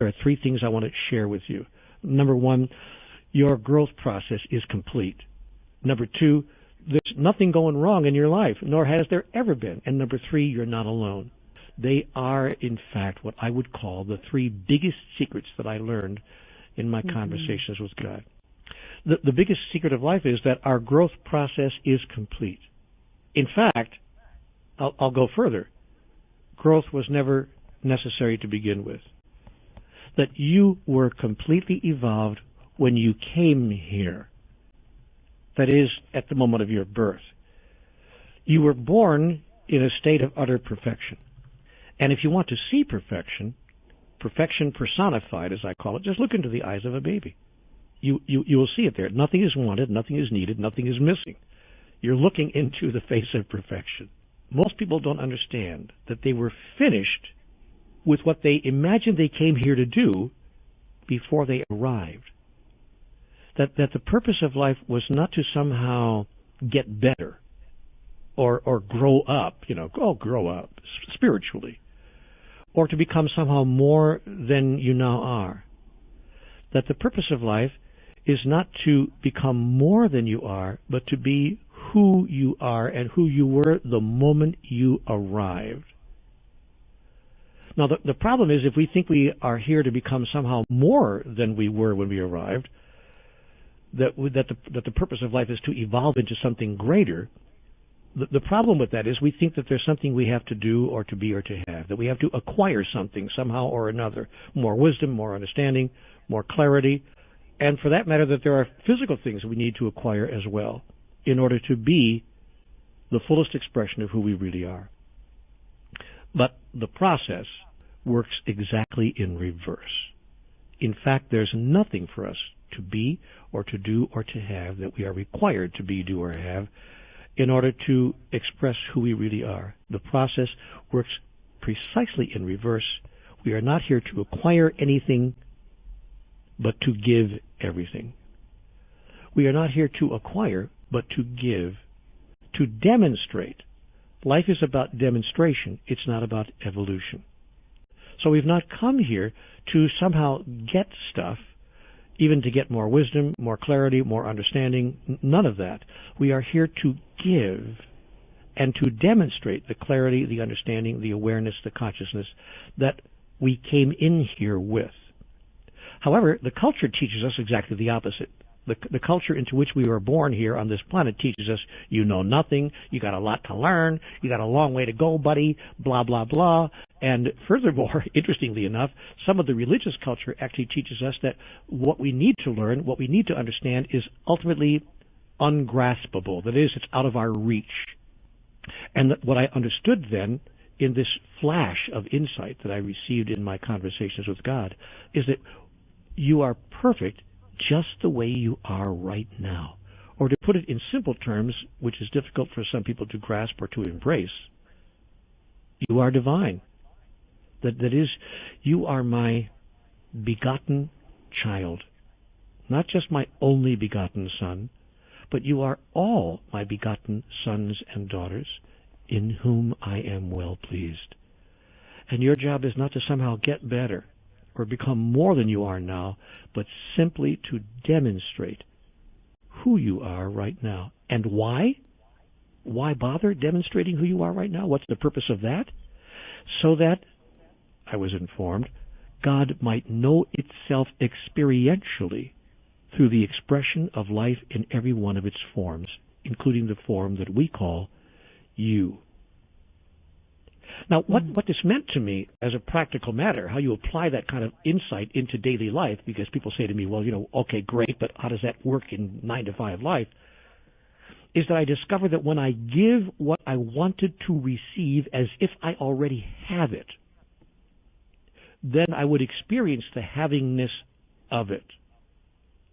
there are three things I want to share with you. Number one, your growth process is complete. Number two, there's nothing going wrong in your life, nor has there ever been. And number three, you're not alone. They are, in fact, what I would call the three biggest secrets that I learned in my conversations with God. The biggest secret of life is that our growth process is complete. In fact, I'll go further. Growth was never necessary to begin with. That you were completely evolved when you came here. That is, at the moment of your birth. You were born in a state of utter perfection. And if you want to see perfection, perfection personified, as I call it, just look into the eyes of a baby. You will see it there. Nothing is wanted, nothing is needed, nothing is missing. You're looking into the face of perfection. Most people don't understand that they were finished with what they imagined they came here to do before they arrived. That the purpose of life was not to somehow get better or grow up, grow up spiritually, or to become somehow more than you now are. That the purpose of life is not to become more than you are, but to be who you are and who you were the moment you arrived. Now, the problem is if we think we are here to become somehow more than we were when we arrived, that the purpose of life is to evolve into something greater, the problem with that is we think that there's something we have to do or to be or to have, that we have to acquire something somehow or another, more wisdom, more understanding, more clarity, and for that matter that there are physical things we need to acquire as well in order to be the fullest expression of who we really are. But the process works exactly in reverse. In fact, there's nothing for us to be or to do or to have that we are required to be, do, or have in order to express who we really are. The process works precisely in reverse. We are not here to acquire anything, but to give everything. We are not here to acquire, but to give, to demonstrate. Life is about demonstration. It's not about evolution. So we've not come here to somehow get stuff, even to get more wisdom, more clarity, more understanding, none of that. We are here to give and to demonstrate the clarity, the understanding, the awareness, the consciousness that we came in here with. However, the culture teaches us exactly the opposite. The culture into which we were born here on this planet teaches us you know nothing, you got a lot to learn, you got a long way to go, buddy, blah, blah, blah. And furthermore, interestingly enough, some of the religious culture actually teaches us that what we need to learn, what we need to understand is ultimately ungraspable. That is, it's out of our reach. And what I understood then in this flash of insight that I received in my conversations with God is that you are perfect just the way you are right now. Or to put it in simple terms, which is difficult for some people to grasp or to embrace, you are divine. That is, you are my begotten child. Not just my only begotten son, but you are all my begotten sons and daughters in whom I am well pleased. And your job is not to somehow get better or become more than you are now, but simply to demonstrate who you are right now. And why? Why bother demonstrating who you are right now? What's the purpose of that? So that, I was informed, God might know itself experientially through the expression of life in every one of its forms, including the form that we call you. Now, what this meant to me as a practical matter, how you apply that kind of insight into daily life, because people say to me, well, okay, great, but how does that work in 9-to-5 life, is that I discovered that when I give what I wanted to receive as if I already have it, then I would experience the havingness of it.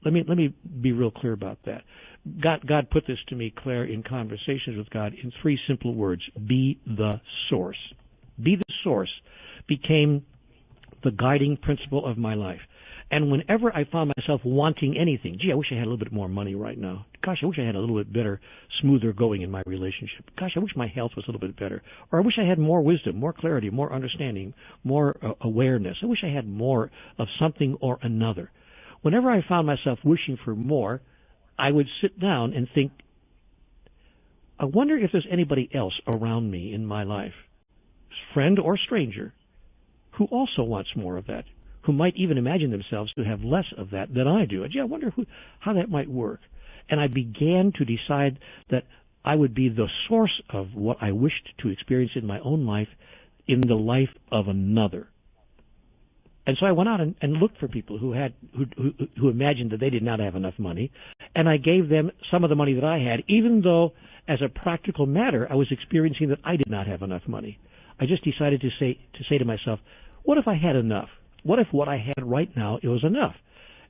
Let me be real clear about that. God put this to me, Claire, in conversations with God in 3 simple words: be the source. Be the source became the guiding principle of my life. And whenever I found myself wanting anything, gee, I wish I had a little bit more money right now. Gosh, I wish I had a little bit better, smoother going in my relationship. Gosh, I wish my health was a little bit better. Or I wish I had more wisdom, more clarity, more understanding, more awareness. I wish I had more of something or another. Whenever I found myself wishing for more, I would sit down and think, I wonder if there's anybody else around me in my life, friend or stranger, who also wants more of that, who might even imagine themselves to have less of that than I do. And gee, I wonder how that might work. And I began to decide that I would be the source of what I wished to experience in my own life in the life of another. And so I went out and looked for people who imagined that they did not have enough money, and I gave them some of the money that I had, even though, as a practical matter, I was experiencing that I did not have enough money. I just decided to say to myself, what if I had enough? What if what I had right now, it was enough?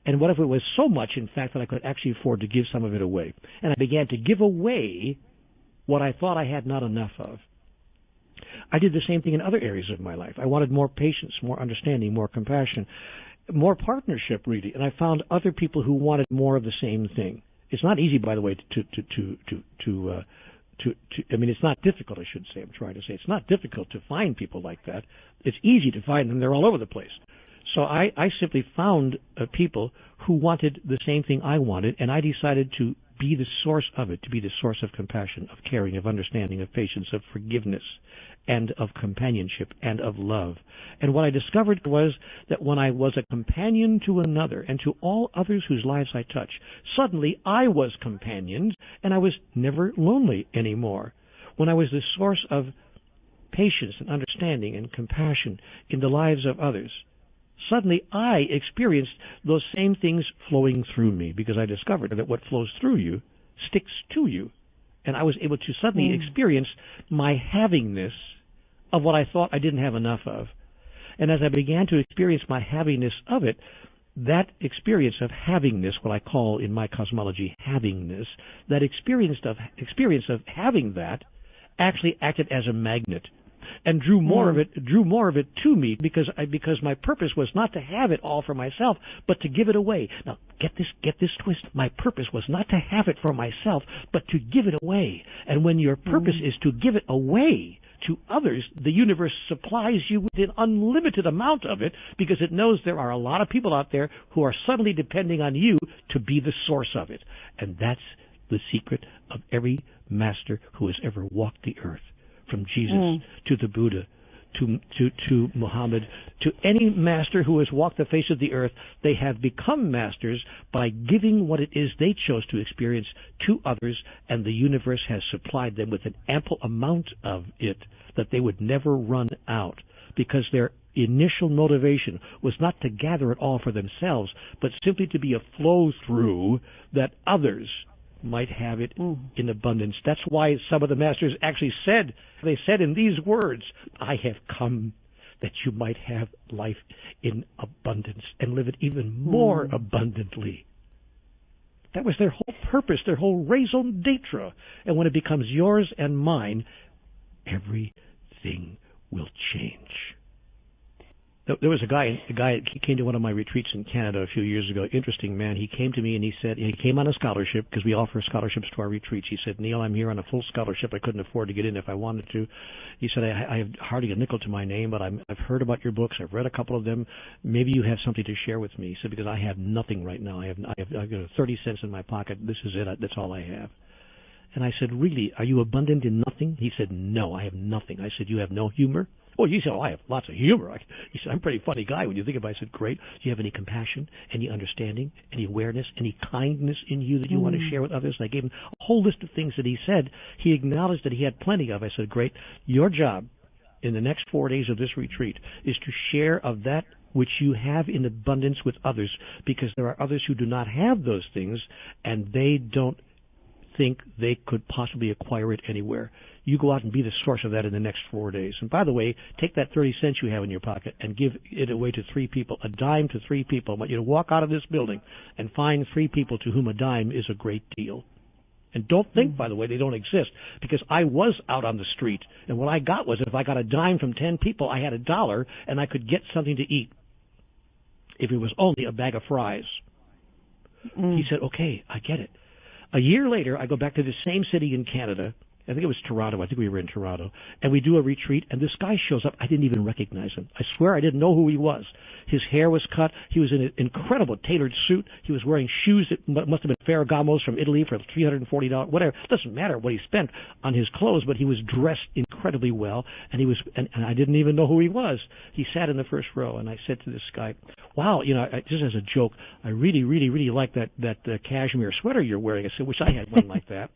And what if it was so much, in fact, that I could actually afford to give some of it away? And I began to give away what I thought I had not enough of. I did the same thing in other areas of my life. I wanted more patience, more understanding, more compassion, more partnership, really. And I found other people who wanted more of the same thing. It's not easy, by the way, I mean, it's not difficult, I should say. I'm trying to say it's not difficult to find people like that. It's easy to find them. They're all over the place. So I simply found people who wanted the same thing I wanted, and I decided to be the source of it, to be the source of compassion, of caring, of understanding, of patience, of forgiveness, and of companionship, and of love. And what I discovered was that when I was a companion to another and to all others whose lives I touch, suddenly I was companioned, and I was never lonely anymore. When I was the source of patience and understanding and compassion in the lives of others, suddenly I experienced those same things flowing through me, because I discovered that what flows through you sticks to you. And I was able to suddenly experience my havingness of what I thought I didn't have enough of. And as I began to experience my havingness of it, that experience of havingness, what I call in my cosmology havingness, that experience of having that actually acted as a magnet and drew more of it to me, because my purpose was not to have it all for myself, but to give it away. Now, get this twist. My purpose was not to have it for myself, but to give it away. And when your purpose is to give it away to others, the universe supplies you with an unlimited amount of it, because it knows there are a lot of people out there who are suddenly depending on you to be the source of it. And that's the secret of every master who has ever walked the earth. From Jesus to the Buddha, to Muhammad, to any master who has walked the face of the earth, they have become masters by giving what it is they chose to experience to others, and the universe has supplied them with an ample amount of it that they would never run out, because their initial motivation was not to gather it all for themselves, but simply to be a flow-through that others might have it in abundance. That's why some of the masters actually said in these words, I have come that you might have life in abundance and live it even more abundantly. That was their whole purpose, their whole raison d'etre. And when it becomes yours and mine, everything will change. There was a guy he came to one of my retreats in Canada a few years ago. Interesting man. He came to me and he said, he came on a scholarship, because we offer scholarships to our retreats. He said, Neale, I'm here on a full scholarship. I couldn't afford to get in if I wanted to. He said, I have hardly a nickel to my name, but I've heard about your books. I've read a couple of them. Maybe you have something to share with me. He said, because I have nothing right now. I've got 30 cents in my pocket. This is it. That's all I have. And I said, really, are you abundant in nothing? He said, no, I have nothing. I said, you have no humor? Oh, you said, oh, I have lots of humor. He said, I'm a pretty funny guy when you think about it. I said, great. Do you have any compassion, any understanding, any awareness, any kindness in you that you want to share with others? And I gave him a whole list of things that he said. He acknowledged that he had plenty of. I said, great. Your job in the next 4 days of this retreat is to share of that which you have in abundance with others, because there are others who do not have those things, and they don't think they could possibly acquire it anywhere. You go out and be the source of that in the next 4 days. And by the way, take that 30 cents you have in your pocket and give it away to 3 people, a dime to 3 people. I want you to walk out of this building and find 3 people to whom a dime is a great deal. And don't think, by the way, they don't exist, because I was out on the street, and what I got was, if I got a dime from 10 people, I had $1, and I could get something to eat. if it was only a bag of fries. Mm. He said, okay, I get it. A year later, I go back to the same city in Canada. I think it was Toronto. I think we were in Toronto. And we do a retreat, and this guy shows up. I didn't even recognize him. I swear I didn't know who he was. His hair was cut. He was in an incredible tailored suit. He was wearing shoes that must have been Ferragamos from Italy for $340. Whatever. It doesn't matter what he spent on his clothes, but he was dressed incredibly well, and and I didn't even know who he was. He sat in the first row, and I said to this guy, wow, just as a joke, I really, really, really like that cashmere sweater you're wearing. I said, wish I had one like that.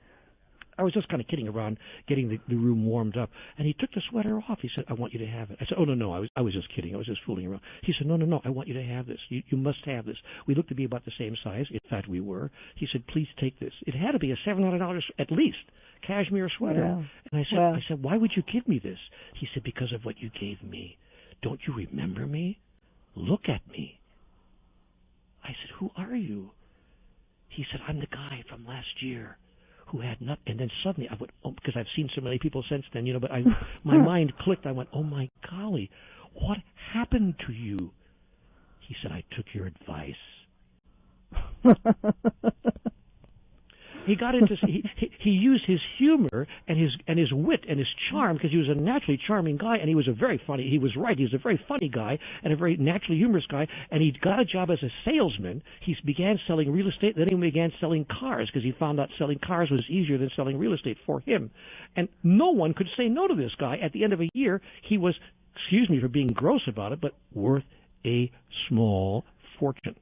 I was just kind of kidding around, getting the room warmed up. And he took the sweater off. He said, I want you to have it. I said, oh, no, I was just kidding. I was just fooling around. He said, no, I want you to have this. You must have this. We looked to be about the same size. In fact, we were. He said, please take this. It had to be a $700 at least cashmere sweater. Wow. And I said, why would you give me this? He said, because of what you gave me. Don't you remember me? Look at me. I said, who are you? He said, I'm the guy from last year who had nothing. And then suddenly I went, because I've seen so many people since then, but my mind clicked. I went, oh my golly, what happened to you? He said, I took your advice. He got into he used his humor and his wit and his charm, because he was a naturally charming guy, and he was a very funny guy and a very naturally humorous guy, and he got a job as a salesman. He began selling real estate, then he began selling cars, because he found out selling cars was easier than selling real estate for him. And no one could say no to this guy. At the end of a year, he was, excuse me for being gross about it, but worth a small fortune.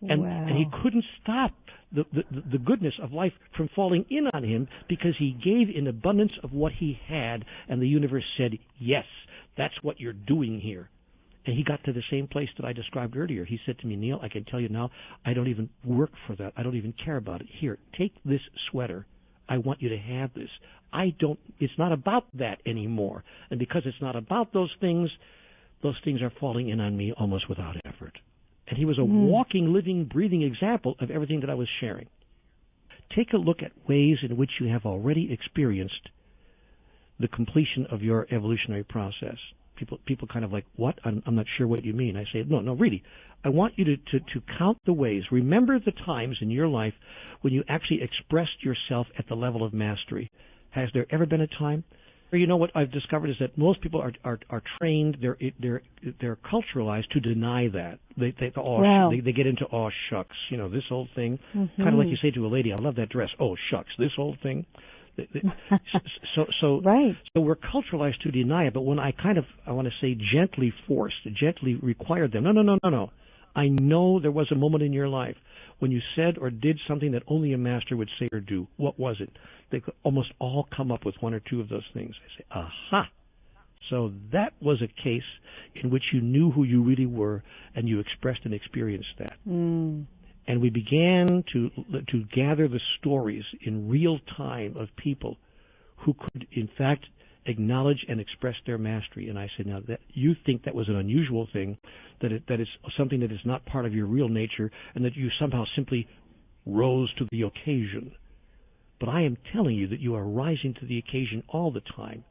And he couldn't stop the goodness of life from falling in on him, because he gave in abundance of what he had, and the universe said, yes, that's what you're doing here. And he got to the same place that I described earlier. He said to me, Neale, I can tell you now, I don't even work for that. I don't even care about it. Here, take this sweater. I want you to have this. It's not about that anymore. And because it's not about those things are falling in on me almost without effort. And he was a walking, living, breathing example of everything that I was sharing. Take a look at ways in which you have already experienced the completion of your evolutionary process. People kind of like, what? I'm not sure what you mean. I say, no, really. I want you to count the ways. Remember the times in your life when you actually expressed yourself at the level of mastery. Has there ever been a time? You know, what I've discovered is that most people are trained, they're culturalized to deny that. They get into, oh shucks, this old thing. Kind of like you say to a lady, I love that dress. Oh shucks, this old thing. So we're culturalized to deny it. But when I want to say gently required them. No. I know there was a moment in your life when you said or did something that only a master would say or do. What was it? They could almost all come up with one or two of those things. I say, aha. So that was a case in which you knew who you really were, and you expressed and experienced that. And we began to gather the stories in real time of people who could, in fact, acknowledge and express their mastery. And I said, now, that you think that was an unusual thing, that is something that is not part of your real nature, and that you somehow simply rose to the occasion. But I am telling you that you are rising to the occasion all the time.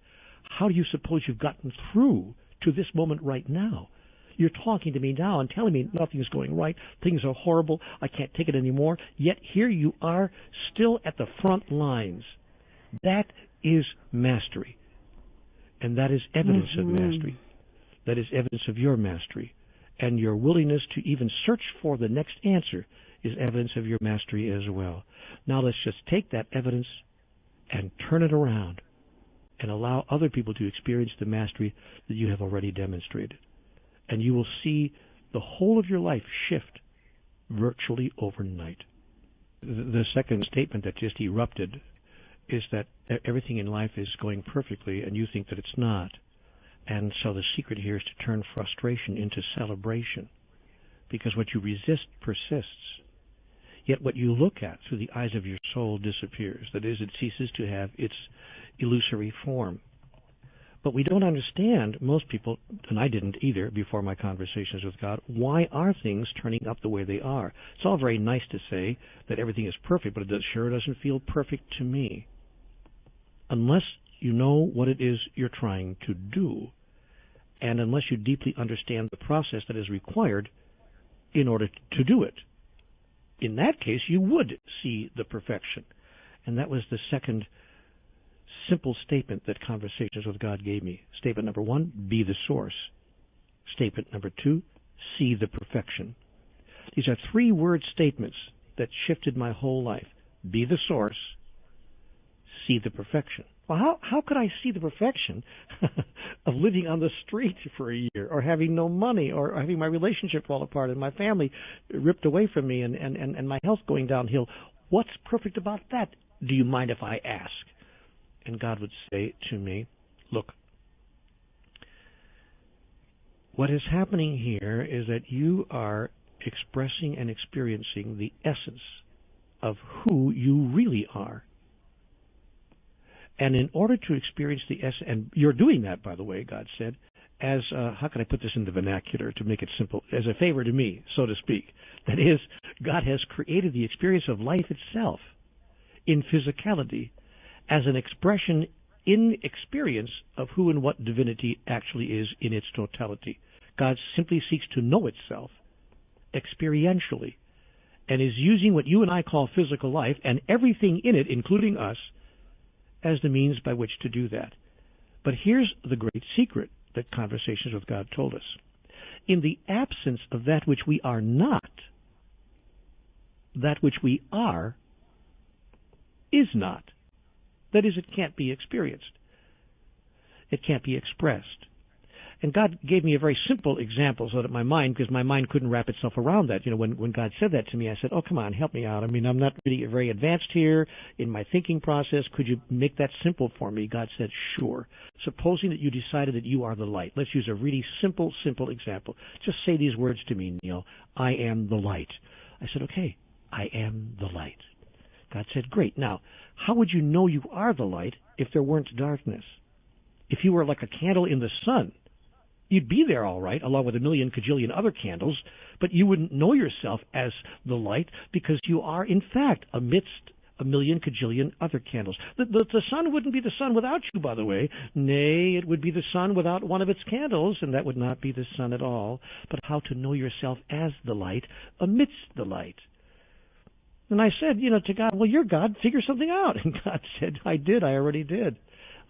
How do you suppose you've gotten through to this moment right now? You're talking to me now and telling me nothing's going right, things are horrible, I can't take it anymore, yet here you are still at the front lines. That is mastery. And that is evidence of mastery. That is evidence of your mastery. And your willingness to even search for the next answer is evidence of your mastery as well. Now let's just take that evidence and turn it around and allow other people to experience the mastery that you have already demonstrated. And you will see the whole of your life shift virtually overnight. The second statement that just erupted is that everything in life is going perfectly and you think that it's not. And so the secret here is to turn frustration into celebration, because what you resist persists. Yet what you look at through the eyes of your soul disappears. That is, it ceases to have its illusory form. But we don't understand, most people, and I didn't either before my conversations with God, why are things turning up the way they are? It's all very nice to say that everything is perfect, but it sure doesn't feel perfect to me. Unless you know what it is you're trying to do, and unless you deeply understand the process that is required, in order to do it. In that case, you would see the perfection. And that was the second simple statement that Conversations with God gave me. Statement number 1, be the source. Statement number 2, see the perfection. These are 3-word statements that shifted my whole life. Be the source, see the perfection. Well, how could I see the perfection of living on the street for a year, or having no money, or having my relationship fall apart and my family ripped away from me, and my health going downhill? What's perfect about that? Do you mind if I ask? And God would say to me, look, what is happening here is that you are expressing and experiencing the essence of who you really are. And in order to experience the essence, and you're doing that, by the way, God said, as, how can I put this in the vernacular to make it simple, as a favor to me, so to speak. That is, God has created the experience of life itself in physicality as an expression in experience of who and what divinity actually is in its totality. God simply seeks to know itself experientially, and is using what you and I call physical life and everything in it, including us, as the means by which to do that. But here's the great secret that Conversations with God told us. In the absence of that which we are not, that which we are is not. That is, it can't be experienced. It can't be expressed. And God gave me a very simple example so that my mind, because my mind couldn't wrap itself around that. You know, when God said that to me, I said, oh, come on, help me out. I mean, I'm not really very advanced here in my thinking process. Could you make that simple for me? God said, sure. Supposing that you decided that you are the light. Let's use a really simple example. Just say these words to me, Neale. I am the light. I said, okay, I am the light. God said, great. Now, how would you know you are the light if there weren't darkness? If you were like a candle in the sun, you'd be there all right, along with a million cajillion other candles, but you wouldn't know yourself as the light because you are, in fact, amidst a million cajillion other candles. The sun wouldn't be the sun without you, by the way. Nay, it would be the sun without one of its candles, and that would not be the sun at all. But how to know yourself as the light amidst the light. And I said, to God, well, you're God, figure something out. And God said, I already did.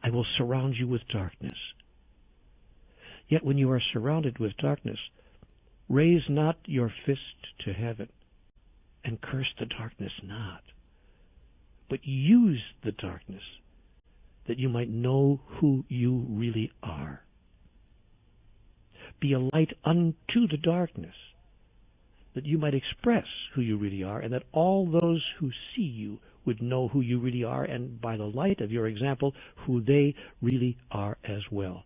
I will surround you with darkness. Yet when you are surrounded with darkness, raise not your fist to heaven, and curse the darkness not, but use the darkness, that you might know who you really are. Be a light unto the darkness, that you might express who you really are, and that all those who see you would know who you really are, and by the light of your example, who they really are as well.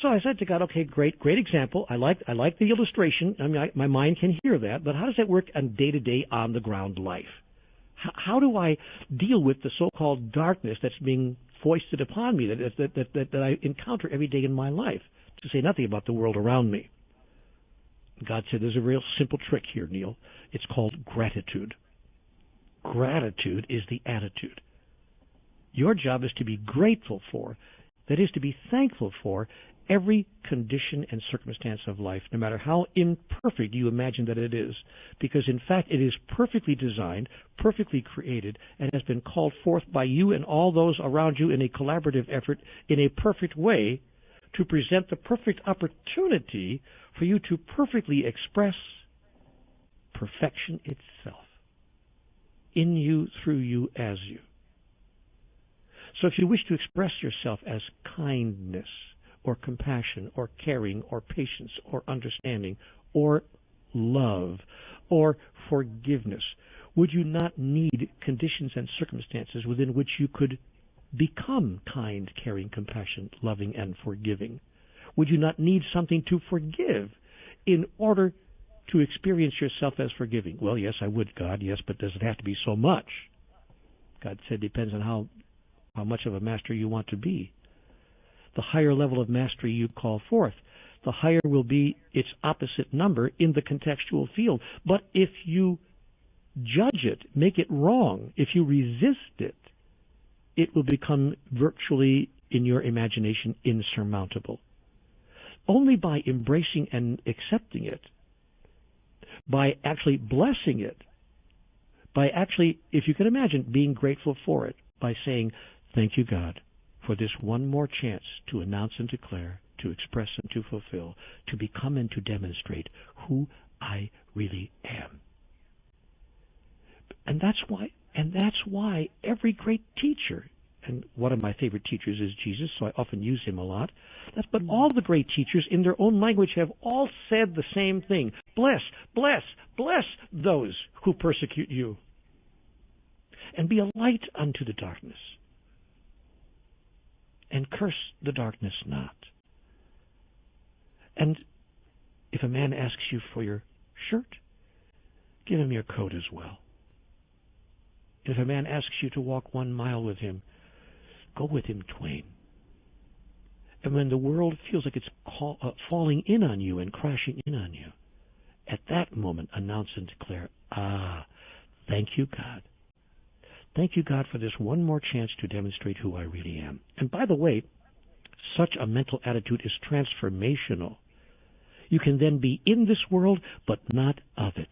So I said to God, okay, great example. I like the illustration. I mean, my mind can hear that, but how does that work on day-to-day, on-the-ground life? How do I deal with the so-called darkness that's being foisted upon me, that I encounter every day in my life, to say nothing about the world around me? God said, there's a real simple trick here, Neale. It's called gratitude. Gratitude is the attitude. Your job is to be grateful for, that is, to be thankful for, every condition and circumstance of life, no matter how imperfect you imagine that it is, because in fact it is perfectly designed, perfectly created, and has been called forth by you and all those around you in a collaborative effort in a perfect way to present the perfect opportunity for you to perfectly express perfection itself in you, through you, as you. So if you wish to express yourself as kindness, or compassion, or caring, or patience, or understanding, or love, or forgiveness, would you not need conditions and circumstances within which you could become kind, caring, compassionate, loving, and forgiving? Would you not need something to forgive in order to experience yourself as forgiving? Well, yes, I would, God, yes, but does it have to be so much? God said, depends on how much of a master you want to be. The higher level of mastery you call forth, the higher will be its opposite number in the contextual field. But if you judge it, make it wrong, if you resist it, it will become virtually, in your imagination, insurmountable. Only by embracing and accepting it by actually blessing it, by actually, if you can imagine, being grateful for it, by saying, thank you, God, for this one more chance to announce and declare, to express and to fulfill, to become and to demonstrate who I really am. And that's why every great teacher, and one of my favorite teachers is Jesus, so I often use him a lot. But all the great teachers in their own language have all said the same thing. Bless, bless, bless those who persecute you. And be a light unto the darkness. And curse the darkness not. And if a man asks you for your shirt, give him your coat as well. If a man asks you to walk 1 mile with him, go with him twain. And when the world feels like it's falling in on you and crashing in on you, at that moment announce and declare, thank you, God. Thank you, God, for this one more chance to demonstrate who I really am. And by the way, such a mental attitude is transformational. You can then be in this world, but not of it.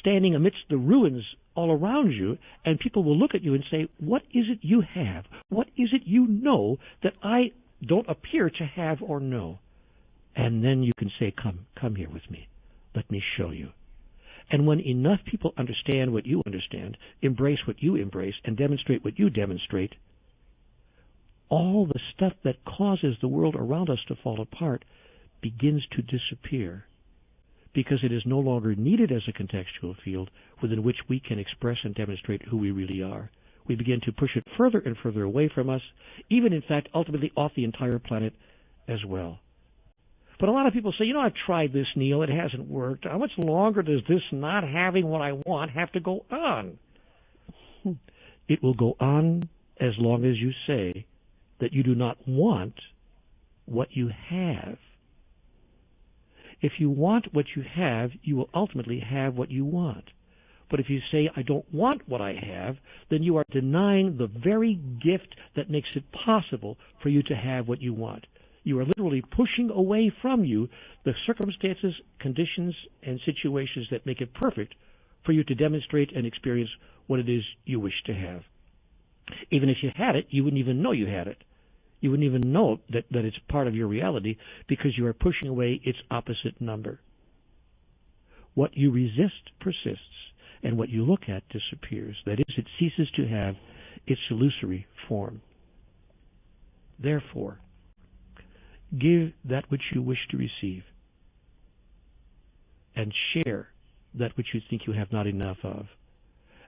Standing amidst the ruins all around you, and people will look at you and say, what is it you have? What is it you know that I don't appear to have or know? And then you can say, come here with me. Let me show you. And when enough people understand what you understand, embrace what you embrace, and demonstrate what you demonstrate, all the stuff that causes the world around us to fall apart begins to disappear, because it is no longer needed as a contextual field within which we can express and demonstrate who we really are. We begin to push it further and further away from us, even, in fact, ultimately off the entire planet as well. But a lot of people say, I've tried this, Neale, it hasn't worked. How much longer does this not having what I want have to go on? It will go on as long as you say that you do not want what you have. If you want what you have, you will ultimately have what you want. But if you say, I don't want what I have, then you are denying the very gift that makes it possible for you to have what you want. You are literally pushing away from you the circumstances, conditions, and situations that make it perfect for you to demonstrate and experience what it is you wish to have. Even if you had it, you wouldn't even know you had it. You wouldn't even know that it's part of your reality, because you are pushing away its opposite number. What you resist persists, and what you look at disappears. That is, it ceases to have its illusory form. Therefore, give that which you wish to receive, and share that which you think you have not enough of.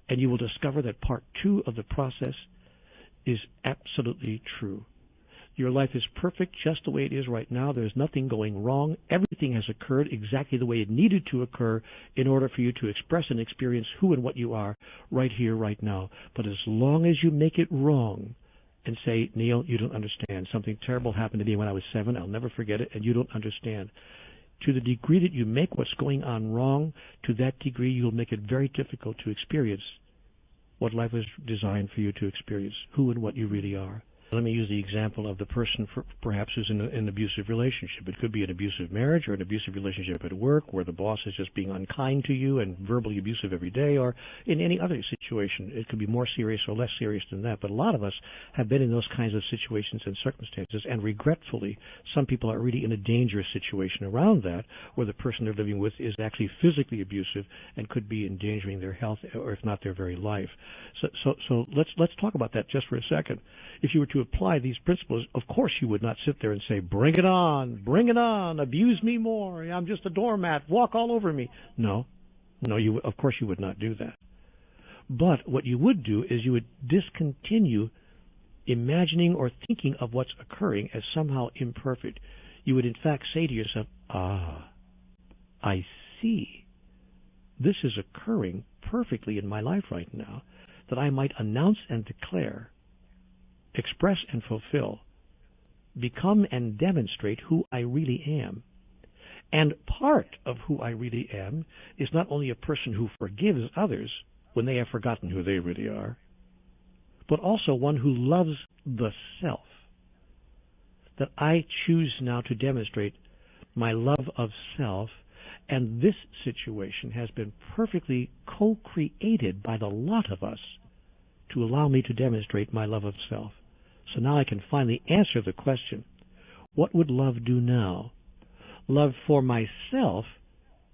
And you will discover that part 2 of the process is absolutely true. Your life is perfect just the way it is right now. There's nothing going wrong. Everything has occurred exactly the way it needed to occur in order for you to express and experience who and what you are right here, right now. But as long as you make it wrong and say, Neale, you don't understand. Something terrible happened to me when I was 7. I'll never forget it, and you don't understand. To the degree that you make what's going on wrong, to that degree you'll make it very difficult to experience what life was designed for you to experience, who and what you really are. Let me use the example of the person perhaps who's in an abusive relationship. It could be an abusive marriage or an abusive relationship at work where the boss is just being unkind to you and verbally abusive every day, or in any other situation. It could be more serious or less serious than that. But a lot of us have been in those kinds of situations and circumstances, and regretfully, some people are really in a dangerous situation around that, where the person they're living with is actually physically abusive and could be endangering their health, or if not their very life. So let's talk about that just for a second. If you were to apply these principles, of course you would not sit there and say, bring it on, abuse me more, I'm just a doormat, walk all over me. No, of course you would not do that. But what you would do is you would discontinue imagining or thinking of what's occurring as somehow imperfect. You would in fact say to yourself, I see. This is occurring perfectly in my life right now, that I might announce and declare, express and fulfill, become and demonstrate who I really am. And part of who I really am is not only a person who forgives others when they have forgotten who they really are, but also one who loves the self. That I choose now to demonstrate my love of self And this situation has been perfectly co-created by the lot of us to allow me to demonstrate my love of self. So now I can finally answer the question, what would love do now? Love for myself,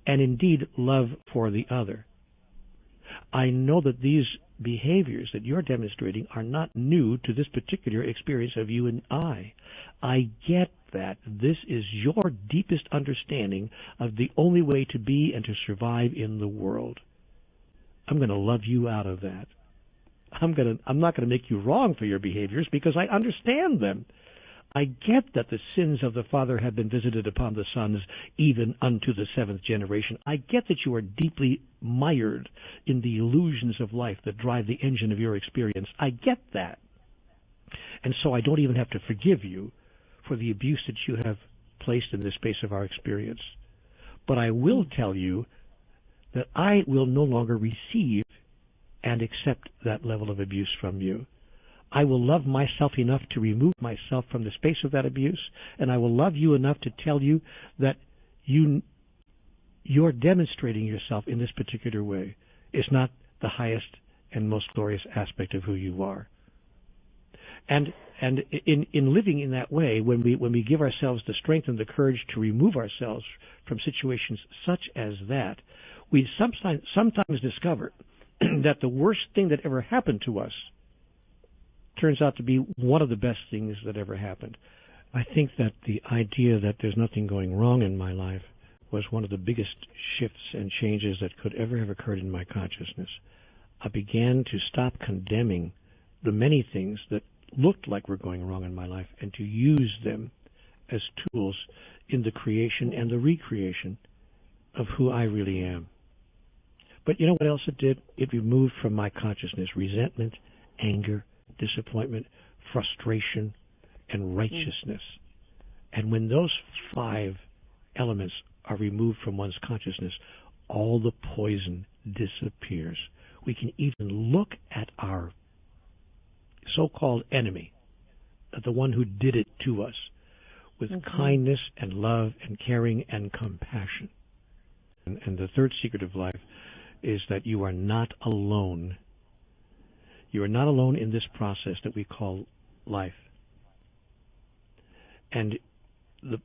and indeed love for the other. I know that these behaviors that you're demonstrating are not new to this particular experience of you and I. I get that. This is your deepest understanding of the only way to be and to survive in the world. I'm going to love you out of that. I'm not going to make you wrong for your behaviors because I understand them. I get that the sins of the father have been visited upon the sons, even unto the seventh generation. I get that you are deeply mired in the illusions of life that drive the engine of your experience. I get that. And so I don't even have to forgive you for the abuse that you have placed in the space of our experience. But I will tell you that I will no longer receive and accept that level of abuse from you. I will love myself enough to remove myself from the space of that abuse, and I will love you enough to tell you that you're demonstrating yourself in this particular way is not the highest and most glorious aspect of who you are. And in living in that way, when we give ourselves the strength and the courage to remove ourselves from situations such as that, we sometimes discover that the worst thing that ever happened to us turns out to be one of the best things that ever happened. I think that the idea that there's nothing going wrong in my life was one of the biggest shifts and changes that could ever have occurred in my consciousness. I began to stop condemning the many things that looked like were going wrong in my life and to use them as tools in the creation and the recreation of who I really am. But you know what else it did? It removed from my consciousness resentment, anger, disappointment, frustration, and righteousness. And when those 5 elements are removed from one's consciousness, all the poison disappears. We can even look at our so-called enemy, at the one who did it to us, with kindness and love and caring and compassion. And the third secret of life is that you are not alone. You are not alone in this process that we call life. And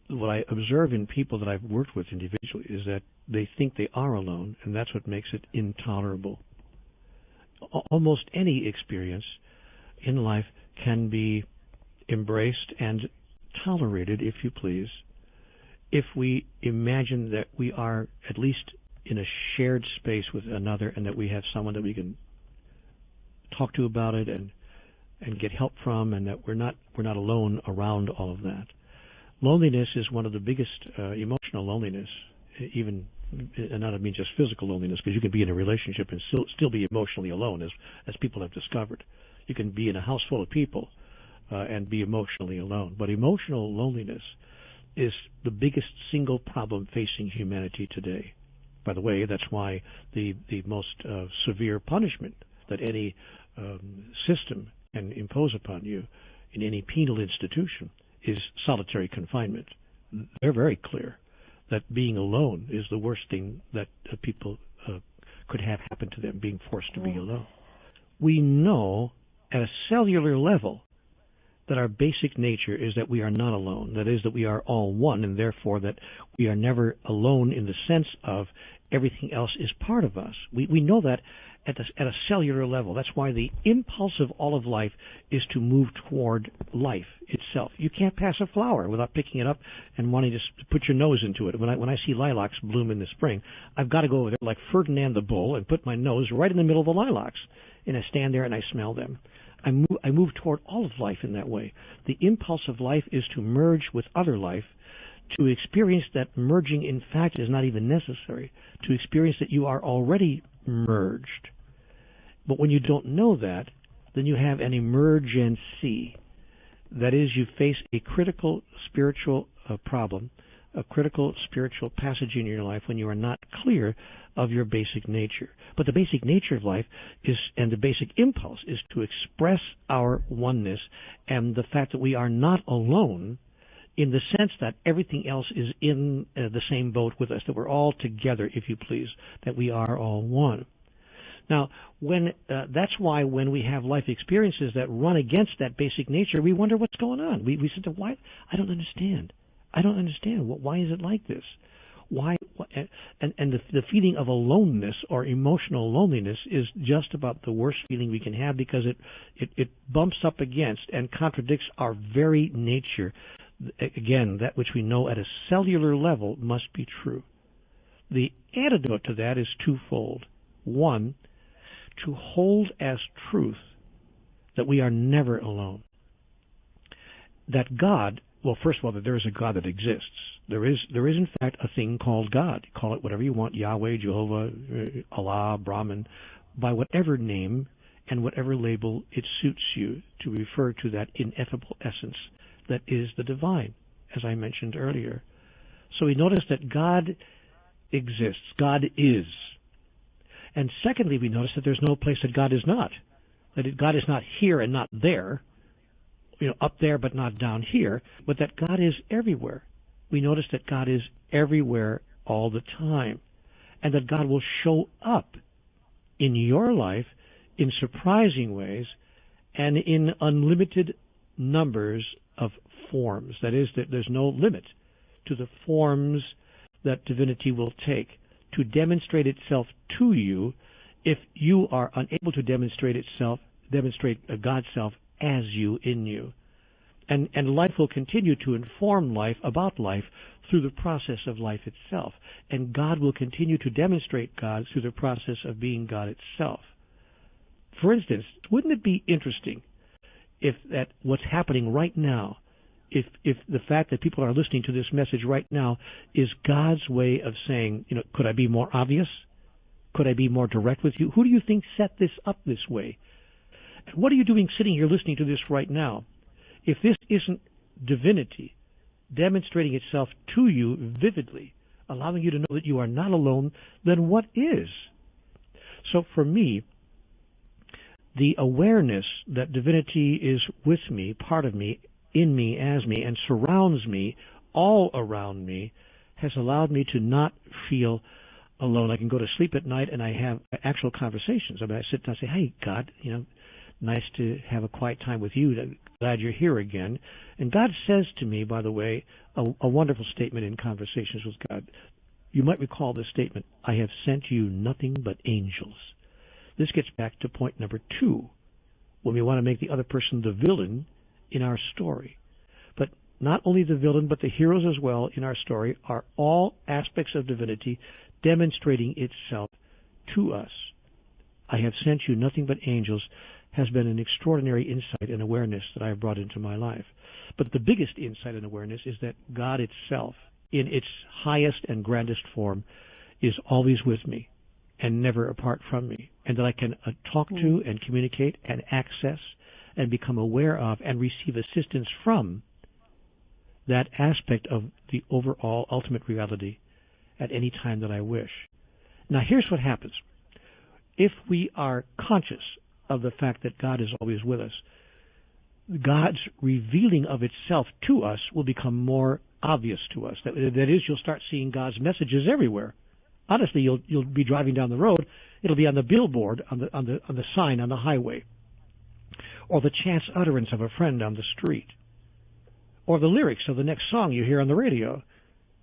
what I observe in people that I've worked with individually is that they think they are alone, and that's what makes it intolerable. Almost any experience in life can be embraced and tolerated, if you please, if we imagine that we are at least in a shared space with another and that we have someone that we can talk to about it and get help from, and that we're not alone around all of that. Loneliness is one of the biggest emotional loneliness, even, and I don't mean just physical loneliness, because you can be in a relationship and still be emotionally alone, as people have discovered. You can be in a house full of people and be emotionally alone. But emotional loneliness is the biggest single problem facing humanity today. By the way, that's why the most severe punishment that any system can impose upon you in any penal institution is solitary confinement. They're very clear that being alone is the worst thing that people could have happen to them, being forced to be alone. We know at a cellular level that our basic nature is that we are not alone. That is, that we are all one, and therefore that we are never alone in the sense of everything else is part of us. We know that at a cellular level. That's why the impulse of all of life is to move toward life itself. You can't pass a flower without picking it up and wanting to put your nose into it. When I see lilacs bloom in the spring, I've got to go over there like Ferdinand the Bull and put my nose right in the middle of the lilacs, and I stand there and I smell them. I move toward all of life in that way. The impulse of life is to merge with other life, to experience that merging in fact is not even necessary, to experience that you are already merged. But when you don't know that, then you have an emergency. That is, you face a critical spiritual problem, a critical spiritual passage in your life when you are not clear of your basic nature. But the basic nature of life is, and the basic impulse is to express our oneness, and the fact that we are not alone in the sense that everything else is in the same boat with us, that we're all together, if you please, that we are all one. Now, that's why when we have life experiences that run against that basic nature, we wonder what's going on. We say, why? I don't understand. I don't understand. Why is it like this? Why? And the feeling of aloneness or emotional loneliness is just about the worst feeling we can have, because it bumps up against and contradicts our very nature. Again, that which we know at a cellular level must be true. The antidote to that is twofold. One, to hold as truth that we are never alone. That God, well, first of all, that there is a God that exists. There is in fact a thing called God. Call it whatever you want, Yahweh, Jehovah, Allah, Brahman, by whatever name and whatever label it suits you to refer to that ineffable essence that is the divine, as I mentioned earlier. So we notice that God exists. God is. And secondly, we notice that there's no place that God is not. That God is not here and not there, up there but not down here, but that God is everywhere. We notice that God is everywhere all the time, and that God will show up in your life in surprising ways and in unlimited numbers of forms. That is, that there's no limit to the forms that divinity will take to demonstrate itself to you if you are unable to demonstrate God's self as you, in you. And life will continue to inform life about life through the process of life itself. And God will continue to demonstrate God through the process of being God itself. For instance, wouldn't it be interesting if that what's happening right now, if the fact that people are listening to this message right now is God's way of saying, could I be more obvious? Could I be more direct with you? Who do you think set this up this way? And what are you doing sitting here listening to this right now? If this isn't divinity demonstrating itself to you vividly, allowing you to know that you are not alone, then what is? So for me, the awareness that divinity is with me, part of me, in me, as me, and surrounds me, all around me, has allowed me to not feel alone. I can go to sleep at night and I have actual conversations. I sit and I say, hey, God, nice to have a quiet time with you. Glad you're here again. And God says to me, by the way, a wonderful statement in Conversations with God. You might recall this statement, I have sent you nothing but angels. This gets back to point number 2, when we want to make the other person the villain in our story. But not only the villain, but the heroes as well in our story are all aspects of divinity demonstrating itself to us. I have sent you nothing but angels has been an extraordinary insight and awareness that I have brought into my life. But the biggest insight and awareness is that God itself, in its highest and grandest form, is always with me and never apart from me, and that I can talk to and communicate and access and become aware of and receive assistance from that aspect of the overall ultimate reality at any time that I wish. Now here's what happens. If we are conscious of the fact that God is always with us, God's revealing of itself to us will become more obvious to us. That is, you'll start seeing God's messages everywhere. Honestly, you'll be driving down the road, it'll be on the billboard, on the sign on the highway, or the chance utterance of a friend on the street, or the lyrics of the next song you hear on the radio,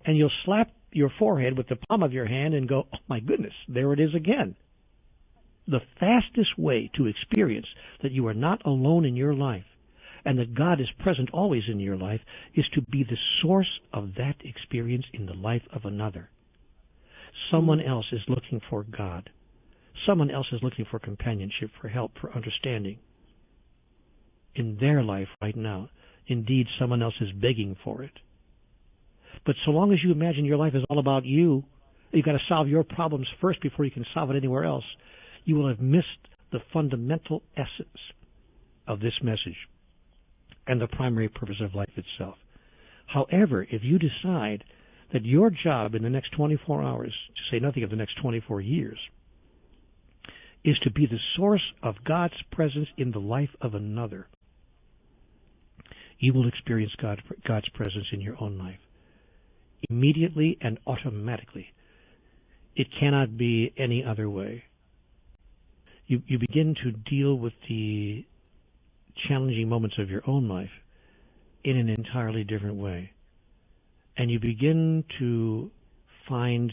and you'll slap your forehead with the palm of your hand and go, oh my goodness, there it is again. The fastest way to experience that you are not alone in your life and that God is present always in your life is to be the source of that experience in the life of another. Someone else is looking for God. Someone else is looking for companionship, for help, for understanding in their life right now. Indeed, someone else is begging for it. But so long as you imagine your life is all about you, you've got to solve your problems first before you can solve it anywhere else, you will have missed the fundamental essence of this message and the primary purpose of life itself. However, if you decide that your job in the next 24 hours, to say nothing of the next 24 years, is to be the source of God's presence in the life of another, you will experience God's presence in your own life. Immediately and automatically. It cannot be any other way. You begin to deal with the challenging moments of your own life in an entirely different way. And you begin to find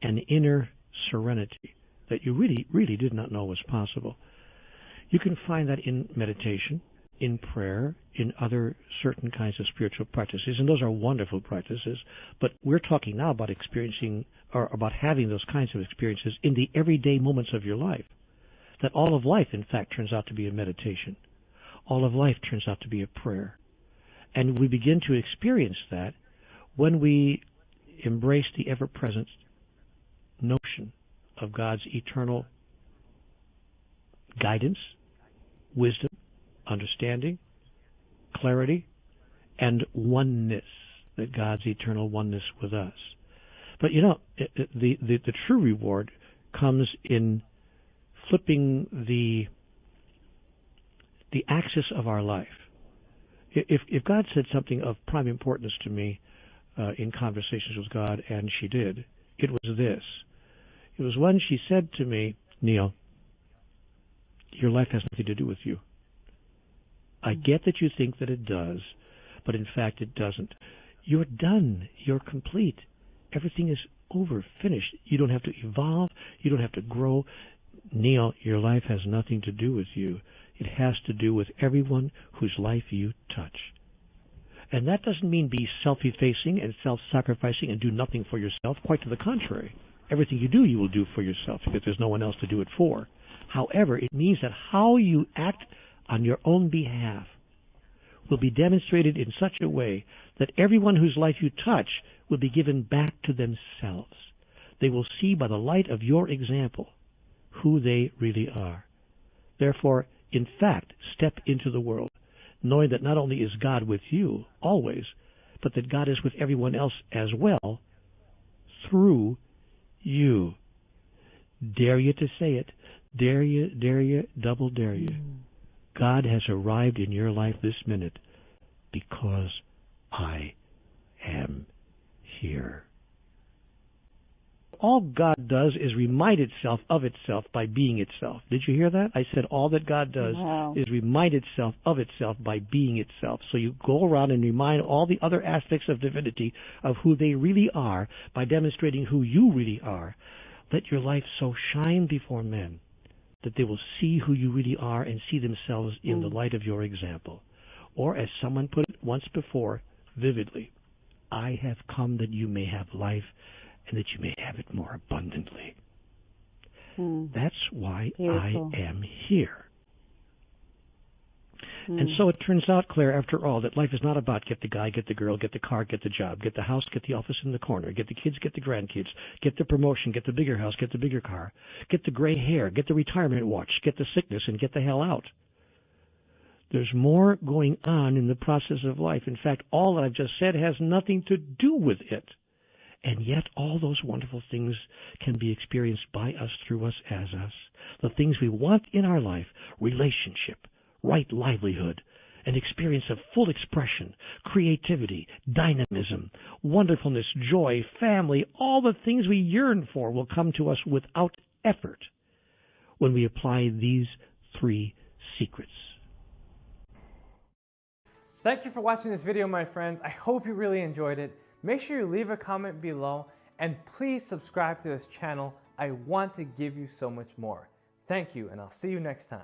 an inner serenity that you really did not know was possible. You can find that in meditation, in prayer, in other certain kinds of spiritual practices, and those are wonderful practices, but we're talking now about experiencing or about having those kinds of experiences in the everyday moments of your life. That all of life, in fact, turns out to be a meditation. All of life turns out to be a prayer. And we begin to experience that when we embrace the ever-present notion of God's eternal guidance, wisdom, understanding, clarity, and oneness, that God's eternal oneness with us. But you know, the true reward comes in flipping the axis of our life. If God said something of prime importance to me in conversations with God, and she did, it was this. It was when she said to me, Neale, your life has nothing to do with you. I get that you think that it does, but in fact it doesn't. You're done. You're complete. Everything is over, finished. You don't have to evolve. You don't have to grow. Neale, your life has nothing to do with you. It has to do with everyone whose life you touch. And that doesn't mean be self-effacing and self-sacrificing and do nothing for yourself. Quite to the contrary. Everything you do, you will do for yourself because there's no one else to do it for. However, it means that how you act on your own behalf will be demonstrated in such a way that everyone whose life you touch will be given back to themselves. They will see by the light of your example who they really are. Therefore, in fact, step into the world, knowing that not only is God with you always, but that God is with everyone else as well through you. Dare you to say it. Dare you, double dare you. God has arrived in your life this minute because I am here. All God does is remind itself of itself by being itself. Did you hear that? I said all that God does is remind itself of itself by being itself. So you go around and remind all the other aspects of divinity of who they really are by demonstrating who you really are. Let your life so shine before men that they will see who you really are and see themselves in the light of your example. Or as someone put it once before, vividly, I have come that you may have life and that you may have it more abundantly. That's why Beautiful. I am here. And so it turns out, Claire, after all, that life is not about get the guy, get the girl, get the car, get the job, get the house, get the office in the corner, get the kids, get the grandkids, get the promotion, get the bigger house, get the bigger car, get the gray hair, get the retirement watch, get the sickness, and get the hell out. There's more going on in the process of life. In fact, all that I've just said has nothing to do with it. And yet all those wonderful things can be experienced by us, through us, as us. The things we want in our life, relationship, right livelihood, an experience of full expression, creativity, dynamism, wonderfulness, joy, family, all the things we yearn for will come to us without effort when we apply these three secrets. Thank you for watching this video, my friends. I hope you really enjoyed it. Make sure you leave a comment below and please subscribe to this channel. I want to give you so much more. Thank you, and I'll see you next time.